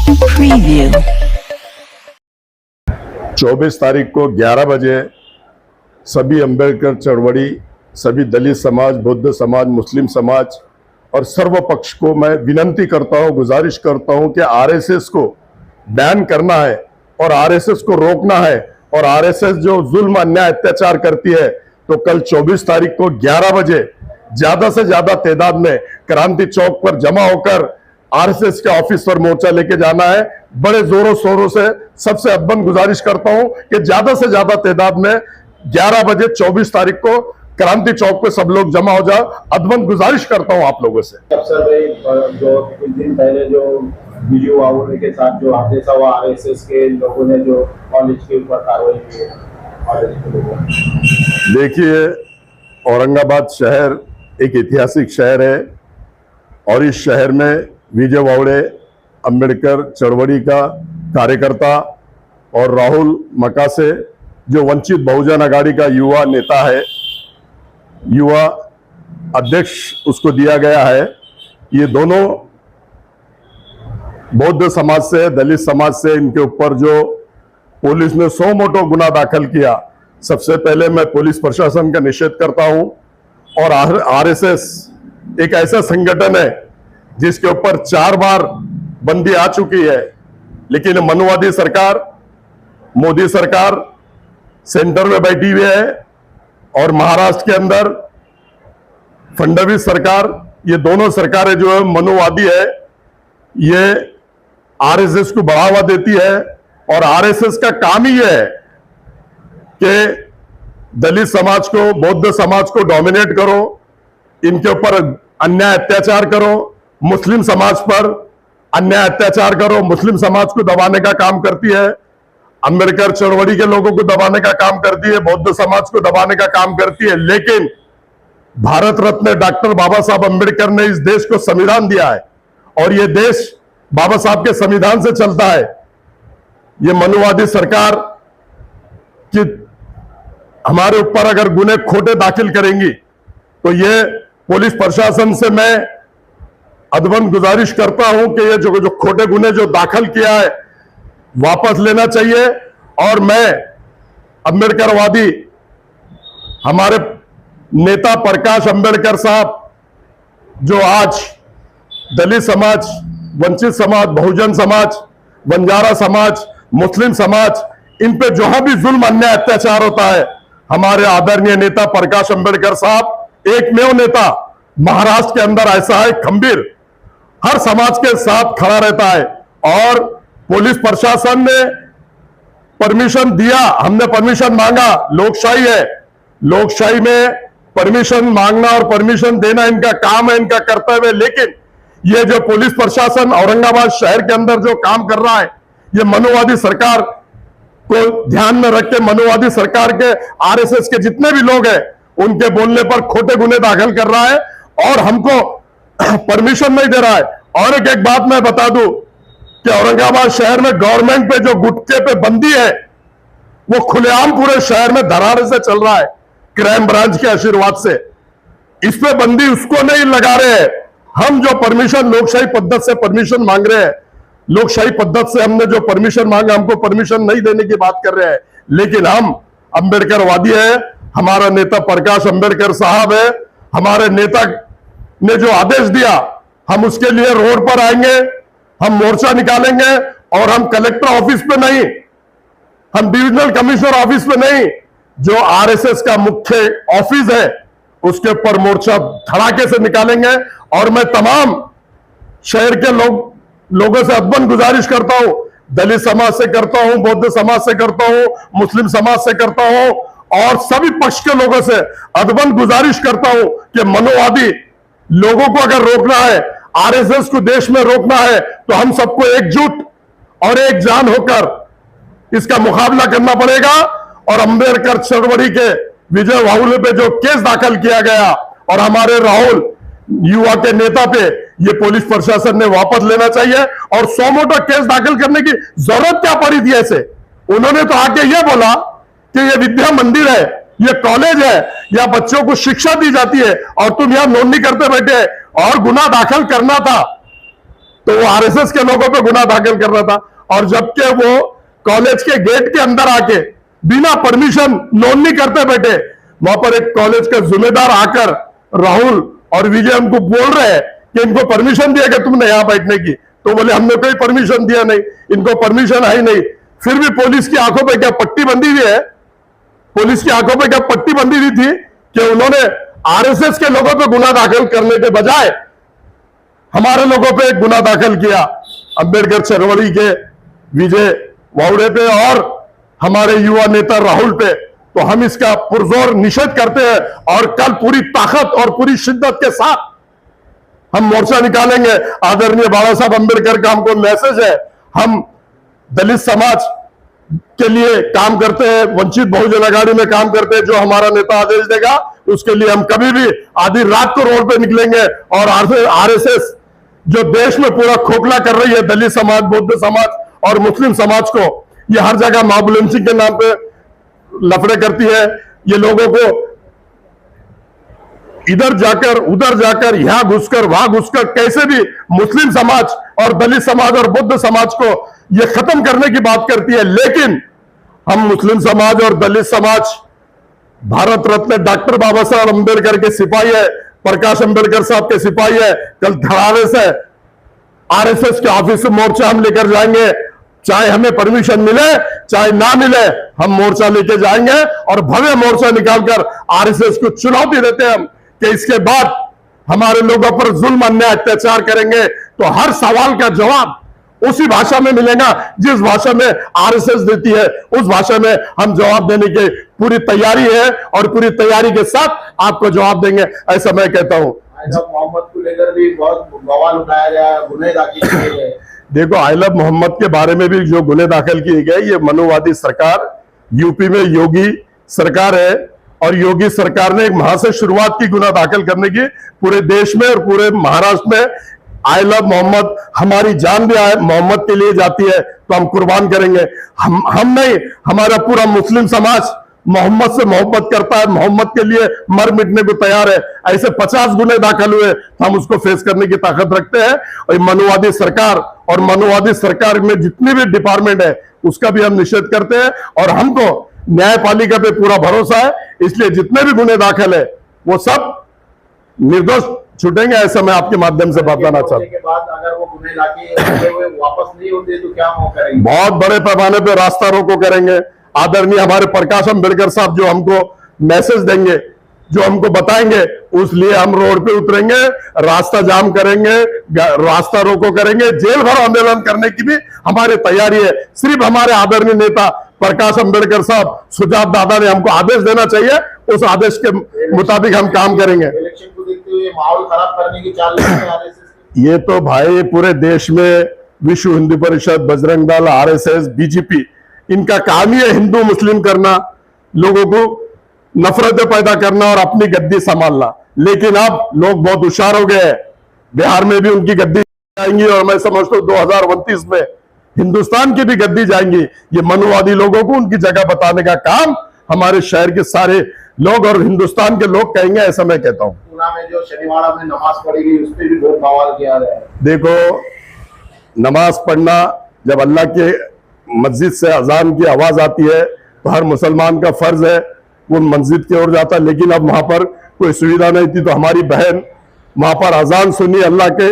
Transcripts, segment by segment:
Preview. 24 तारीख को 11 बजे सभी अंबेडकर चळवळी, सभी दलित समाज, बौद्ध समाज, मुस्लिम समाज और सर्व पक्ष को मैं विनंती करता हूं, गुजारिश करता हूं कि आरएसएस को बैन करना है और आरएसएस को रोकना है। और आरएसएस जो जुल्म, अन्याय, अत्याचार करती है, तो कल 24 तारीख को 11 बजे ज्यादा से ज्यादा तादाद में क्रांति चौक पर जमा होकर आरएसएस के ऑफिस पर मोर्चा लेके जाना है। बड़े जोरों शोरों से सबसे अदबन गुजारिश करता हूं कि ज्यादा से ज्यादा तादाद में 11 बजे 24 तारीख को क्रांति चौक पे सब लोग जमा हो जाओ। अदबन गुजारिश करता हूं आप लोगों से। जो कुछ दिन पहले जो वीडियो वाले के साथ जो हादसा हुआ, आरएसएस के लोगों ने जो कॉलेज के ऊपर कार्रवाई की है, देखिए, औरंगाबाद शहर एक ऐतिहासिक शहर है और इस शहर में विजय वावड़े अंबेडकर चळवळी का कार्यकर्ता और राहुल मकासे जो वंचित बहुजन आघाड़ी का युवा नेता है, युवा अध्यक्ष उसको दिया गया है, ये दोनों बौद्ध समाज से, दलित समाज से, इनके ऊपर जो पुलिस ने 100 मोटो गुना दाखिल किया, सबसे पहले मैं पुलिस प्रशासन का निषेध करता हूं। और आरएसएस एक ऐसा संगठन है जिसके ऊपर 4 बार बंदी आ चुकी है, लेकिन मनुवादी सरकार, मोदी सरकार सेंटर में बैठी हुई है और महाराष्ट्र के अंदर फडणवीस सरकार, ये दोनों सरकारें जो है मनुवादी है, ये आरएसएस को बढ़ावा देती है। और आरएसएस का काम ही है कि दलित समाज को, बौद्ध समाज को डोमिनेट करो, इनके ऊपर अन्याय अत्याचार करो, मुस्लिम समाज पर अन्याय अत्याचार करो, मुस्लिम समाज को दबाने का काम करती है, अंबेडकर चळवळी के लोगों को दबाने का काम करती है, बौद्ध समाज को दबाने का काम करती है। लेकिन भारत रत्न डॉक्टर बाबा साहब अंबेडकर ने इस देश को संविधान दिया है और यह देश बाबा साहब के संविधान से चलता है। ये मनुवादी सरकार की हमारे ऊपर अगर गुने खोटे दाखिल करेंगी तो ये पुलिस प्रशासन से मैं अदबन गुजारिश करता हूं कि ये जो खोटे गुने जो दाखिल किया है वापस लेना चाहिए। और मैं अंबेडकरवादी हमारे नेता प्रकाश अंबेडकर साहब जो आज दलित समाज, वंचित समाज, बहुजन समाज, बंजारा समाज, मुस्लिम समाज, इन पे जहां भी जुल्म, अन्याय, अत्याचार होता है, हमारे आदरणीय नेता प्रकाश अंबेडकर साहब एकमेव नेता महाराष्ट्र के अंदर ऐसा है, खंबीर, हर समाज के साथ खड़ा रहता है। और पुलिस प्रशासन ने परमिशन दिया, हमने परमिशन मांगा, लोकशाही है, लोकशाही में परमिशन मांगना और परमिशन देना इनका काम है, इनका कर्तव्य है। लेकिन ये जो पुलिस प्रशासन औरंगाबाद शहर के अंदर जो काम कर रहा है, ये मनुवादी सरकार को ध्यान में रख के, मनुवादी सरकार के, आरएसएस के जितने भी लोग हैं उनके बोलने पर खोटे गुने दाखिल कर रहा है और हमको परमिशन नहीं दे रहा है। और एक बात मैं बता दूं कि औरंगाबाद शहर में गवर्नमेंट पे जो गुटखे पे बंदी है वो खुलेआम पूरे शहर में धरारे से चल रहा है, क्राइम ब्रांच के आशीर्वाद से। इस पे बंदी उसको नहीं लगा रहे हैं, हम जो परमिशन लोकशाही पद्धति से परमिशन मांग रहे हैं, लोकशाही पद्धति से हमने जो परमिशन मांगा, हमको परमिशन नहीं देने की बात कर रहे हैं। लेकिन हम अंबेडकरवादी है, हमारा नेता प्रकाश अंबेडकर साहब है, हमारे नेता ने जो आदेश दिया हम उसके लिए रोड पर आएंगे, हम मोर्चा निकालेंगे और हम कलेक्टर ऑफिस पे नहीं, हम डिविजनल कमिश्नर ऑफिस पे नहीं, जो आरएसएस का मुख्य ऑफिस है उसके ऊपर मोर्चा धड़ाके से निकालेंगे। और मैं तमाम शहर के लोगों से अदबन गुजारिश करता हूं, दलित समाज से करता हूं, बौद्ध समाज से करता हूं, मुस्लिम समाज से करता हूं और सभी पक्ष के लोगों से अदबन गुजारिश करता हूं कि मनुवादी लोगों को अगर रोकना है, आरएसएस को देश में रोकना है, तो हम सबको एकजुट और एक जान होकर इसका मुकाबला करना पड़ेगा। और अंबेडकर चळवळी के विजय वावड़े पे जो केस दाखिल किया गया और हमारे राहुल युवा के नेता पे, ये पुलिस प्रशासन ने वापस लेना चाहिए। और 100 मोटो केस दाखिल करने की जरूरत क्या पड़ी थी ऐसे? उन्होंने तो आके ये बोला कि ये विद्या मंदिर है, ये कॉलेज है, या बच्चों को शिक्षा दी जाती है और तुम यहां नोंदनी करते बैठे और गुना दाखिल करना था। तो वो आरएसएस के लोगों पे गुनाह दाखिल कर रहा था। और जबकि वो कॉलेज के गेट के अंदर आके बिना परमिशन लोन नहीं करते बैठे, वहां पर एक कॉलेज का जिम्मेदार आकर राहुल और विजय उनको बोल रहे हैं कि इनको परमिशन दिया कि तुमने यहां बैठने की, तो बोले हमने कोई परमिशन दिया नहीं, इनको परमिशन है ही नहीं। फिर भी पुलिस की आंखों पे क्या पट्टी बंधी हुई है, पुलिस की आंखों पे क्या पट्टी बंधी हुई थी कि उन्होंने आरएसएस के लोगों पे गुनाह दाखिल करने के बजाय हमारे लोगों पे गुनाह दाखिल किया, अंबेडकर चरवड़ी के विजय वावड़े पे और हमारे युवा नेता राहुल पे। तो हम इसका पुरजोर निषेध करते हैं और कल पूरी ताकत और पूरी शिद्दत के साथ हम मोर्चा निकालेंगे। आदरणीय बाबा साहब अंबेडकर का हमको मैसेज है, हम दलित समाज के लिए काम करते हैं, वंचित बहुजन अघाड़ी में काम करते हैं, जो हमारा नेता आदेश देगा उसके लिए हम कभी भी आधी रात को रोड पे निकलेंगे। और आरएसएस जो देश में पूरा खोखला कर रही है दलित समाज, बौद्ध समाज और मुस्लिम समाज को, ये हर जगह माबुलेंसी के नाम पे लफड़े करती है। ये लोगों को इधर जाकर उधर जाकर यहां घुसकर वहां घुसकर कैसे भी मुस्लिम समाज और दलित समाज और बौद्ध समाज को यह खत्म करने की बात करती है। लेकिन हम मुस्लिम समाज और दलित समाज भारत रत्न डॉक्टर बाबा साहब अंबेडकर के सिपाही है, प्रकाश अंबेडकर साहब के सिपाही है। कल धड़ावे से आरएसएस के ऑफिस से मोर्चा हम लेकर जाएंगे, चाहे हमें परमिशन मिले चाहे ना मिले, हम मोर्चा लेके जाएंगे और भव्य मोर्चा निकालकर आरएसएस को चुनौती देते हैं हम कि इसके बाद हमारे लोगों पर जुल्म अन्याय अत्याचार करेंगे तो हर सवाल का जवाब उसी भाषा में मिलेगा जिस भाषा में आरएसएस देती है, उस भाषा में हम जवाब देने की पूरी तैयारी है और पूरी तैयारी के साथ आपको जवाब देंगे, ऐसा मैं कहता हूं। मोहम्मद को लेकर भी बहुत बवाल उठाया गया, गुनाह दाखिल किए गए। देखो, आई लव मोहम्मद के बारे में भी जो गुनाह दाखिल किए गए, ये मनुवादी सरकार, यूपी में योगी सरकार है और योगी सरकार ने एक वहां से शुरुआत की गुनाह दाखिल करने की पूरे देश में और पूरे महाराष्ट्र में। आई लव मोहम्मद, हमारी जान भी मोहम्मद के लिए जाती है तो हम कुर्बान करेंगे। हम नहीं, हमारा पूरा मुस्लिम समाज मोहम्मद से मोहब्बत करता है, मोहम्मद के लिए मर मिटने को तैयार है। ऐसे 50 गुने दाखिल हुए तो हम उसको फेस करने की ताकत रखते हैं। और मनुवादी सरकार और मनुवादी सरकार में जितनी भी डिपार्टमेंट है उसका भी हम निषेध करते हैं और हमको न्यायपालिका पे पूरा भरोसा है, इसलिए जितने भी गुने दाखिल है वो सब निर्दोष छूटेंगे, ऐसा मैं आपके माध्यम से बताना चाहता हूं। के बाद अगर वो गुनाह दाखिल वापस नहीं होते तो क्या करेंगे? बहुत बड़े पैमाने पे रास्ता रोको करेंगे। आदरणीय हमारे प्रकाश अंबेडकर साहब जो हमको मैसेज देंगे, जो हमको बताएंगे, उसलिए हम रोड पे उतरेंगे, रास्ता जाम करेंगे, रास्ता रोको करेंगे, जेल भर आंदोलन करने की भी हमारी तैयारी है। सिर्फ हमारे आदरणीय नेता प्रकाश अंबेडकर साहब, सुजात दादा ने हमको आदेश देना चाहिए, उस आदेश के मुताबिक हम काम करेंगे। इलेक्शन को देखते हुए माहौल खराब करने की चाल आरएसएस। ये तो भाई पूरे देश में विश्व हिंदू परिषद, बजरंग दल, आरएसएस, बीजेपी, इनका काम ही है हिंदू मुस्लिम करना, लोगों को नफरतें पैदा करना और अपनी गद्दी संभालना। लेकिन अब लोग बहुत होशियार हो गए हैं, बिहार में भी उनकी गद्दी जाएंगी और मैं समझता हूं 2029 में हिंदुस्तान की भी गद्दी जाएंगी। ये मनुवादी लोगों को उनकी जगह बताने का काम हमारे शहर के सारे लोग और हिंदुस्तान के लोग कहेंगे, ऐसा मैं कहता हूं। पूना में जो शनिवार में नमाज पढ़ी गई उस पर भी बहुत बवाल किया गया है। देखो, नमाज पढ़ना, जब अल्लाह के मस्जिद से अजान की आवाज आती है तो हर मुसलमान का फर्ज है वो मस्जिद की ओर जाता है। लेकिन अब वहां पर कोई सुविधा नहीं थी तो हमारी बहन वहां पर अजान सुनी अल्लाह के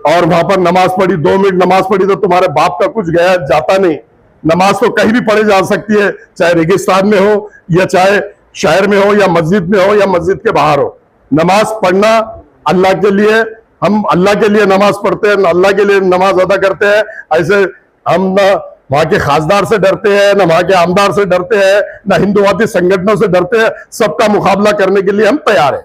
और वहां पर नमाज पढ़ी, 2 मिनट नमाज पढ़ी तो तुम्हारे बाप का कुछ गया जाता नहीं। नमाज तो कहीं भी पढ़ी जा सकती है, चाहे रेगिस्तान में हो या चाहे शहर में हो या मस्जिद में हो या मस्जिद के बाहर हो। नमाज पढ़ना अल्लाह के लिए, हम अल्लाह के लिए नमाज पढ़ते हैं, अल्लाह के लिए नमाज अदा करते हैं। ऐसे हम ना वहां के खासदार से डरते हैं, ना वहां के आमदार से डरते हैं, ना हिंदुवादी संगठनों से डरते हैं। सबका मुकाबला करने के लिए हम तैयार हैं।